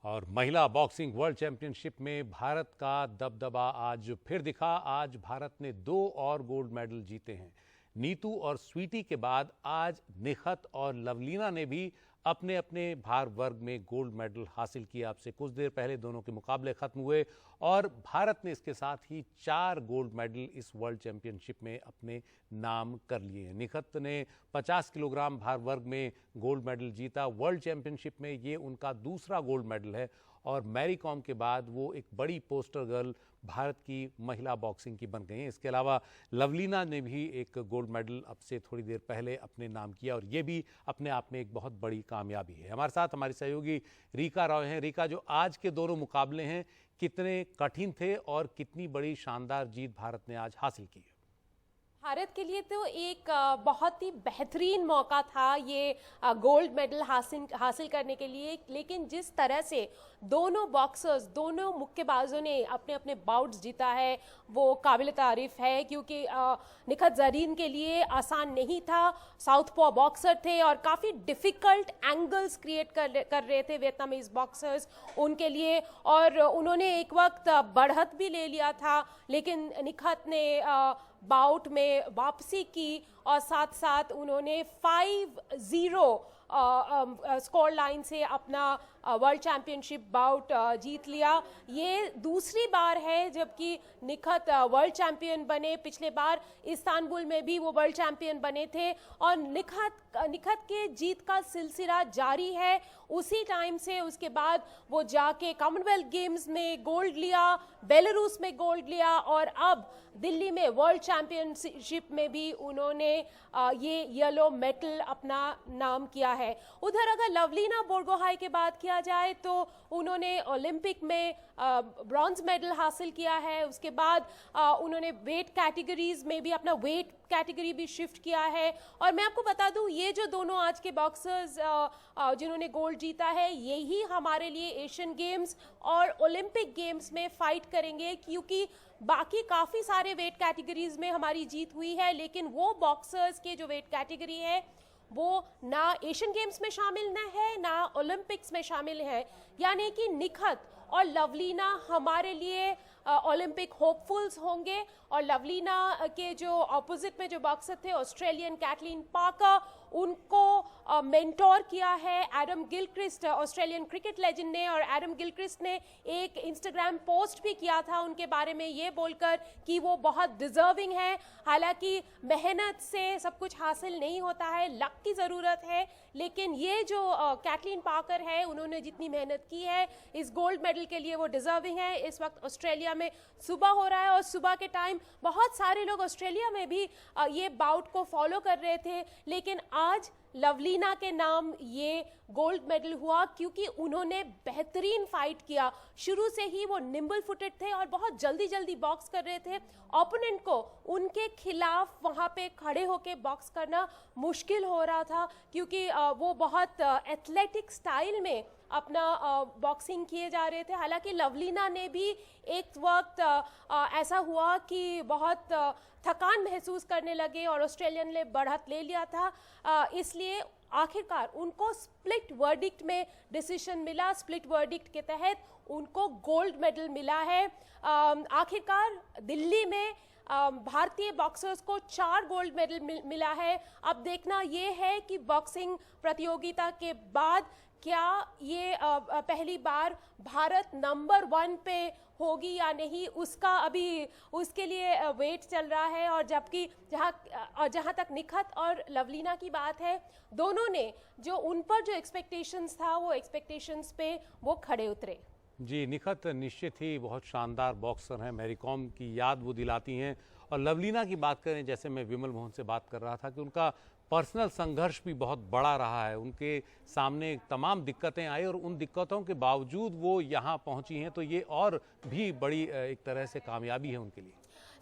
और महिला boxing world championship में भारत का दबदबा आज फिर दिखा। आज भारत ने 2 और गोल्ड मेडल जीते हैं। नीतू और स्वीटी के बाद आज निखत और लवलीना ने भी अपने अपने भार वर्ग में गोल्ड मेडल हासिल किया। आपसे कुछ देर पहले दोनों के मुकाबले खत्म हुए और भारत ने इसके साथ ही 4 गोल्ड मेडल इस वर्ल्ड चैंपियनशिप में अपने नाम कर लिए हैं। निखत ने 50 किलोग्राम भार वर्ग में गोल्ड मेडल जीता। वर्ल्ड चैंपियनशिप में ये उनका दूसरा गोल्ड मेडल है और मैरी कॉम के बाद वो एक बड़ी पोस्टर गर्ल भारत की महिला बॉक्सिंग की बन गई हैं। इसके अलावा लवलीना ने भी एक गोल्ड मेडल अब से थोड़ी देर पहले अपने नाम किया और ये भी अपने आप में एक बहुत बड़ी कामयाबी है। हमारे साथ हमारी सहयोगी रीका रॉय हैं। रीका, जो आज के दोनों मुकाबले हैं कितने कठिन थे और कितनी बड़ी शानदार जीत भारत ने आज हासिल की है? भारत के लिए तो एक बहुत ही बेहतरीन मौका था ये गोल्ड मेडल हासिल करने के लिए, लेकिन जिस तरह से दोनों बॉक्सर्स, दोनों मुक्केबाजों ने अपने अपने बाउट्स जीता है वो काबिल तारीफ है, क्योंकि निखत जरीन के लिए आसान नहीं था। साउथपॉ बॉक्सर थे और काफ़ी डिफ़िकल्ट एंगल्स क्रिएट कर रहे थे वियतनामीज बॉक्सर्स उनके लिए, और उन्होंने एक वक्त बढ़त भी ले लिया था, लेकिन निखत ने बाउट में वापसी की और साथ साथ उन्होंने 5-0 स्कोर लाइन से अपना वर्ल्ड चैंपियनशिप बाउट जीत लिया। ये दूसरी बार है जबकि निखत वर्ल्ड चैंपियन बने। पिछले बार इस्तांबुल में भी वो वर्ल्ड चैंपियन बने थे और निखत के जीत का सिलसिला जारी है। उसी टाइम से उसके बाद वो जाके कॉमनवेल्थ गेम्स में गोल्ड लिया, बेलारूस में गोल्ड लिया और अब दिल्ली में वर्ल्ड चैंपियनशिप में भी उन्होंने ये येलो मेडल अपना नाम किया है। उधर अगर लवलीना बोरगोहाई की बात किया जाए तो उन्होंने ओलंपिक में ब्रॉन्ज मेडल हासिल किया है। उसके बाद उन्होंने वेट कैटेगरीज में भी अपना वेट कैटेगरी भी शिफ्ट किया है। और मैं आपको बता दूं, ये जो दोनों आज के बॉक्सर्स जिन्होंने गोल्ड जीता है, यही हमारे लिए एशियन गेम्स और ओलंपिक गेम्स में फाइट करेंगे, क्योंकि बाकी काफ़ी सारे वेट कैटेगरीज में हमारी जीत हुई है, लेकिन वो बॉक्सर्स के जो वेट कैटेगरी है वो ना एशियन गेम्स में शामिल न है ना ओलंपिक्स में शामिल है। यानी कि निखत और लवलीना हमारे लिए ओलंपिक होपफुल्स होंगे। और लवलीना के जो ऑपोजिट में जो बॉक्सर थे ऑस्ट्रेलियन कैटलीन पार्कर, उनको मेंटोर किया है Adam Gilchrist, Australian cricket legend ने। और एडम गिलक्रिस्ट ने एक इंस्टाग्राम पोस्ट भी किया था उनके बारे में ये बोलकर कि वो बहुत डिजर्विंग है। हालांकि मेहनत से सब कुछ हासिल नहीं होता है, लक की ज़रूरत है, लेकिन ये जो कैटलीन पार्कर है, उन्होंने जितनी मेहनत की है इस गोल्ड मेडल के लिए वो डिजर्विंग है। इस वक्त ऑस्ट्रेलिया में सुबह हो रहा है और सुबह के टाइम बहुत सारे लोग ऑस्ट्रेलिया में भी ये बाउट को फॉलो कर रहे थे, लेकिन आज लवलीना के नाम ये गोल्ड मेडल हुआ क्योंकि उन्होंने बेहतरीन फाइट किया। शुरू से ही वो निम्बल फुटेड थे और बहुत जल्दी जल्दी बॉक्स कर रहे थे। ओपोनेंट को उनके खिलाफ वहाँ पे खड़े होके बॉक्स करना मुश्किल हो रहा था, क्योंकि वो बहुत एथलेटिक स्टाइल में अपना बॉक्सिंग किए जा रहे थे। हालांकि लवलीना ने भी एक वक्त ऐसा हुआ कि बहुत थकान महसूस करने लगे और ऑस्ट्रेलियन ने बढ़त ले लिया था, इसलिए आखिरकार उनको स्प्लिट वर्डिक्ट में डिसीजन मिला। स्प्लिट वर्डिक्ट के तहत उनको गोल्ड मेडल मिला है। आखिरकार दिल्ली में भारतीय बॉक्सर्स को 4 गोल्ड मेडल मिला है। अब देखना ये है कि बॉक्सिंग प्रतियोगिता के बाद क्या ये पहली बार भारत नंबर 1 पे होगी या नहीं, उसका अभी उसके लिए वेट चल रहा है। और जबकि जहाँ तक निखत और लवलीना की बात है, दोनों ने जो उन पर जो एक्सपेक्टेशंस था वो एक्सपेक्टेशंस पे वो खड़े उतरे। जी, निखत निश्चित ही बहुत शानदार बॉक्सर हैं। मैरी कॉम की याद वो दिलाती हैं। और लवलीना की बात करें, जैसे मैं विमल मोहन से बात कर रहा था कि उनका पर्सनल संघर्ष भी बहुत बड़ा रहा है। उनके सामने तमाम दिक्कतें आई और उन दिक्कतों के बावजूद वो यहाँ पहुँची हैं, तो ये और भी बड़ी एक तरह से कामयाबी है उनके लिए।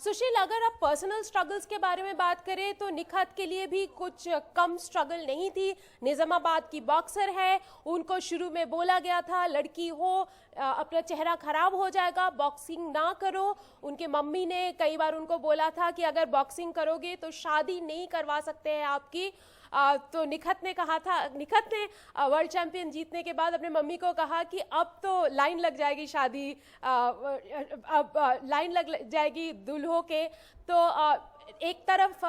सुशील, अगर आप पर्सनल स्ट्रगल्स के बारे में बात करें तो निखत के लिए भी कुछ कम स्ट्रगल नहीं थी। निजामाबाद की बॉक्सर है, उनको शुरू में बोला गया था लड़की हो अपना चेहरा खराब हो जाएगा, बॉक्सिंग ना करो। उनके मम्मी ने कई बार उनको बोला था कि अगर बॉक्सिंग करोगे तो शादी नहीं करवा सकते हैं आपकी। तो निखत ने कहा था, निखत ने वर्ल्ड चैंपियन जीतने के बाद अपने मम्मी को कहा कि अब तो लाइन लग जाएगी शादी, अब लाइन लग जाएगी दूल्हों के। तो एक तरफ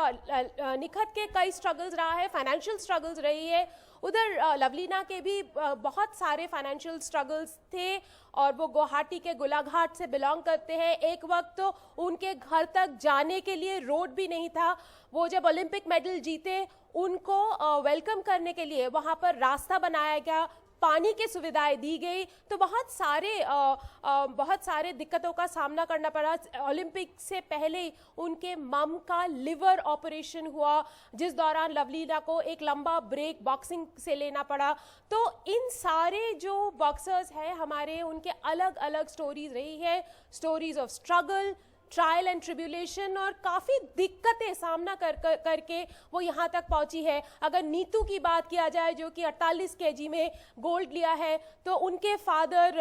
निखत के कई स्ट्रगल्स रहा है, फाइनेंशियल स्ट्रगल्स रही है, उधर लवलीना के भी बहुत सारे फाइनेंशियल स्ट्रगल्स थे और वो गुवाहाटी के गोलाघाट से बिलोंग करते हैं। एक वक्त तो उनके घर तक जाने के लिए रोड भी नहीं था। वो जब ओलंपिक मेडल जीते उनको वेलकम करने के लिए वहाँ पर रास्ता बनाया गया, पानी की सुविधाएं दी गई, तो बहुत सारे दिक्कतों का सामना करना पड़ा। ओलंपिक से पहले उनके मम का लिवर ऑपरेशन हुआ, जिस दौरान लवलीना को एक लंबा ब्रेक बॉक्सिंग से लेना पड़ा। तो इन सारे जो बॉक्सर्स हैं हमारे, उनके अलग अलग स्टोरीज रही है, stories of struggle, trial and tribulation, और काफ़ी दिक्कतें सामना करके वो यहाँ तक पहुँची है। अगर नीतू की बात किया जाए जो कि 48 केजी में गोल्ड लिया है, तो उनके फादर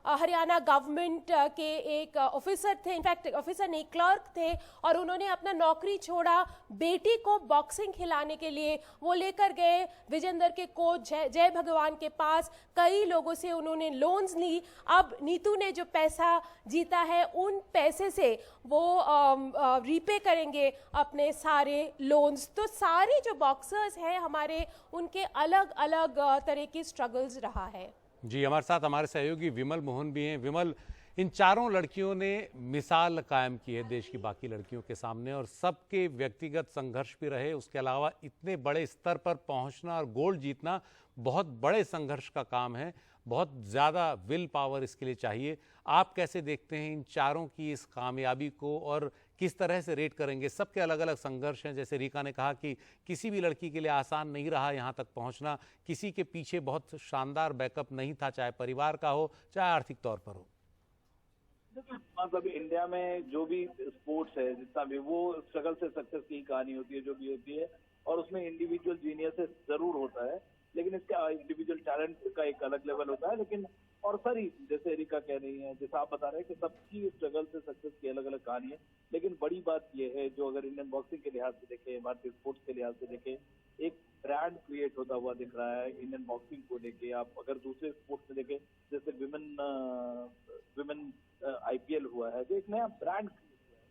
हरियाणा गवर्नमेंट के एक ऑफिसर थे, इनफैक्ट ऑफिसर नहीं क्लर्क थे, और उन्होंने अपना नौकरी छोड़ा बेटी को बॉक्सिंग खिलाने के लिए। वो लेकर गए विजेंद्र के कोच जय भगवान के पास, कई लोगों से उन्होंने लोन्स ली। अब नीतू ने जो पैसा जीता है उन पैसे से वो रीपे करेंगे अपने सारे लोन्स। तो सारे जो बॉक्सर्स हैं हमारे, उनके अलग अलग तरह की स्ट्रगल्स रहा है। जी, हमारे साथ हमारे सहयोगी विमल मोहन भी हैं। विमल, इन चारों लड़कियों ने मिसाल कायम की है देश की बाकी लड़कियों के सामने, और सबके व्यक्तिगत संघर्ष भी रहे। उसके अलावा इतने बड़े स्तर पर पहुंचना और गोल्ड जीतना बहुत बड़े संघर्ष का काम है, बहुत ज़्यादा विल पावर इसके लिए चाहिए। आप कैसे देखते हैं इन चारों की इस कामयाबी को, और किस तरह से रेट करेंगे? सबके अलग अलग संघर्ष हैं। जैसे रीका ने कहा कि किसी भी लड़की के लिए आसान नहीं रहा यहाँ तक पहुँचना, किसी के पीछे बहुत शानदार बैकअप नहीं था, चाहे परिवार का हो चाहे आर्थिक तौर पर हो। मतलब इंडिया में जो भी स्पोर्ट्स है, जितना भी, वो स्ट्रगल से सक्सेस की कहानी होती है, जो भी होती है, और उसमें इंडिविजुअल जीनियस जरूर होता है, लेकिन इसका इंडिविजुअल टैलेंट का एक अलग लेवल होता है। लेकिन और सारी, जैसे एरिका कह रही है, जैसा आप बता रहे हैं कि सबकी स्ट्रगल से सक्सेस की अलग अलग कहानी है। लेकिन बड़ी बात यह है, जो अगर इंडियन बॉक्सिंग के लिहाज से देखें, भारतीय स्पोर्ट्स के लिहाज से देखें, एक ब्रांड क्रिएट होता हुआ दिख रहा है इंडियन बॉक्सिंग को लेके। आप अगर दूसरे स्पोर्ट्स में देखें, जैसे विमेन IPL हुआ है, जो एक नया ब्रांड,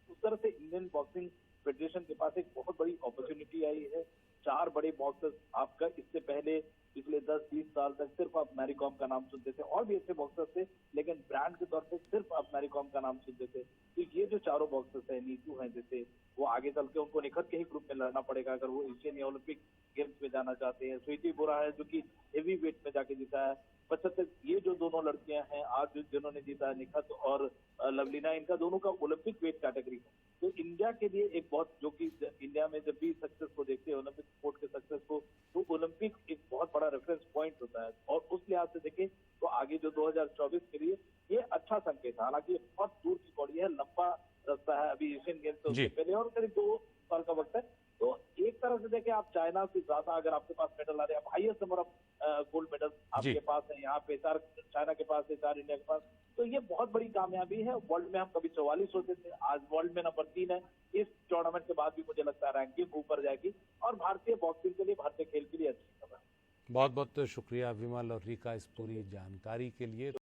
उस तरह से इंडियन बॉक्सिंग फेडरेशन के पास एक बहुत बड़ी अपॉर्चुनिटी आई है। 4 बड़े बॉक्सर्स, आपका इससे पहले पिछले 10-20 साल तक सिर्फ आप मैरी कॉम का नाम सुनते थे, और भी अच्छे बॉक्सर्स थे, लेकिन ब्रांड के तौर पे सिर्फ आप मैरी कॉम का नाम सुनते थे। तो ये जो चारों बॉक्सर्स हैं, नीतू हैं, जैसे वो आगे चल के उनको निखत के ही ग्रुप में लड़ना पड़ेगा अगर वो एशियन या ओलंपिक गेम्स में जाना चाहते हैं। स्वीटी बोरा है जो कि हेवी वेट में जाके जीता है। 75, ये जो दोनों लड़कियां हैं आज जिन्होंने जीता है, निखत और लवलीना, इनका दोनों का ओलंपिक वेट कैटेगरी है। तो इंडिया के लिए एक बहुत, जो कि इंडिया में जब भी सक्सेस को देखते हैं, ओलंपिक स्पोर्ट के सक्सेस को, तो ओलंपिक एक बहुत बड़ा रेफरेंस पॉइंट होता है। और उस लिहाज से देखें तो आगे जो 2024 के लिए ये अच्छा संकेत है। हालांकि बहुत दूर की कौड़ी है, लंबा रास्ता है, अभी एशियन गेम्स से पहले और करीब 2 साल का वक्त है। तो एक तरह से देखें, आप चाइना से ज्यादा अगर आपके पास मेडल आ रहे हैं, आप highest number of gold medal आपके पास है, यहाँ पे 4 चाइना के पास है, 4 इंडिया के पास, तो ये बहुत बड़ी कामयाबी है। वर्ल्ड में हम कभी 44 होते थे, आज वर्ल्ड में नंबर 3 है। इस टूर्नामेंट के बाद भी मुझे लगता है रैंकिंग ऊपर जाएगी, और भारतीय बॉक्सिंग के लिए, भारतीय खेल के लिए अच्छी खबर है। बहुत बहुत शुक्रिया विमल और रीका इस पूरी जानकारी के लिए।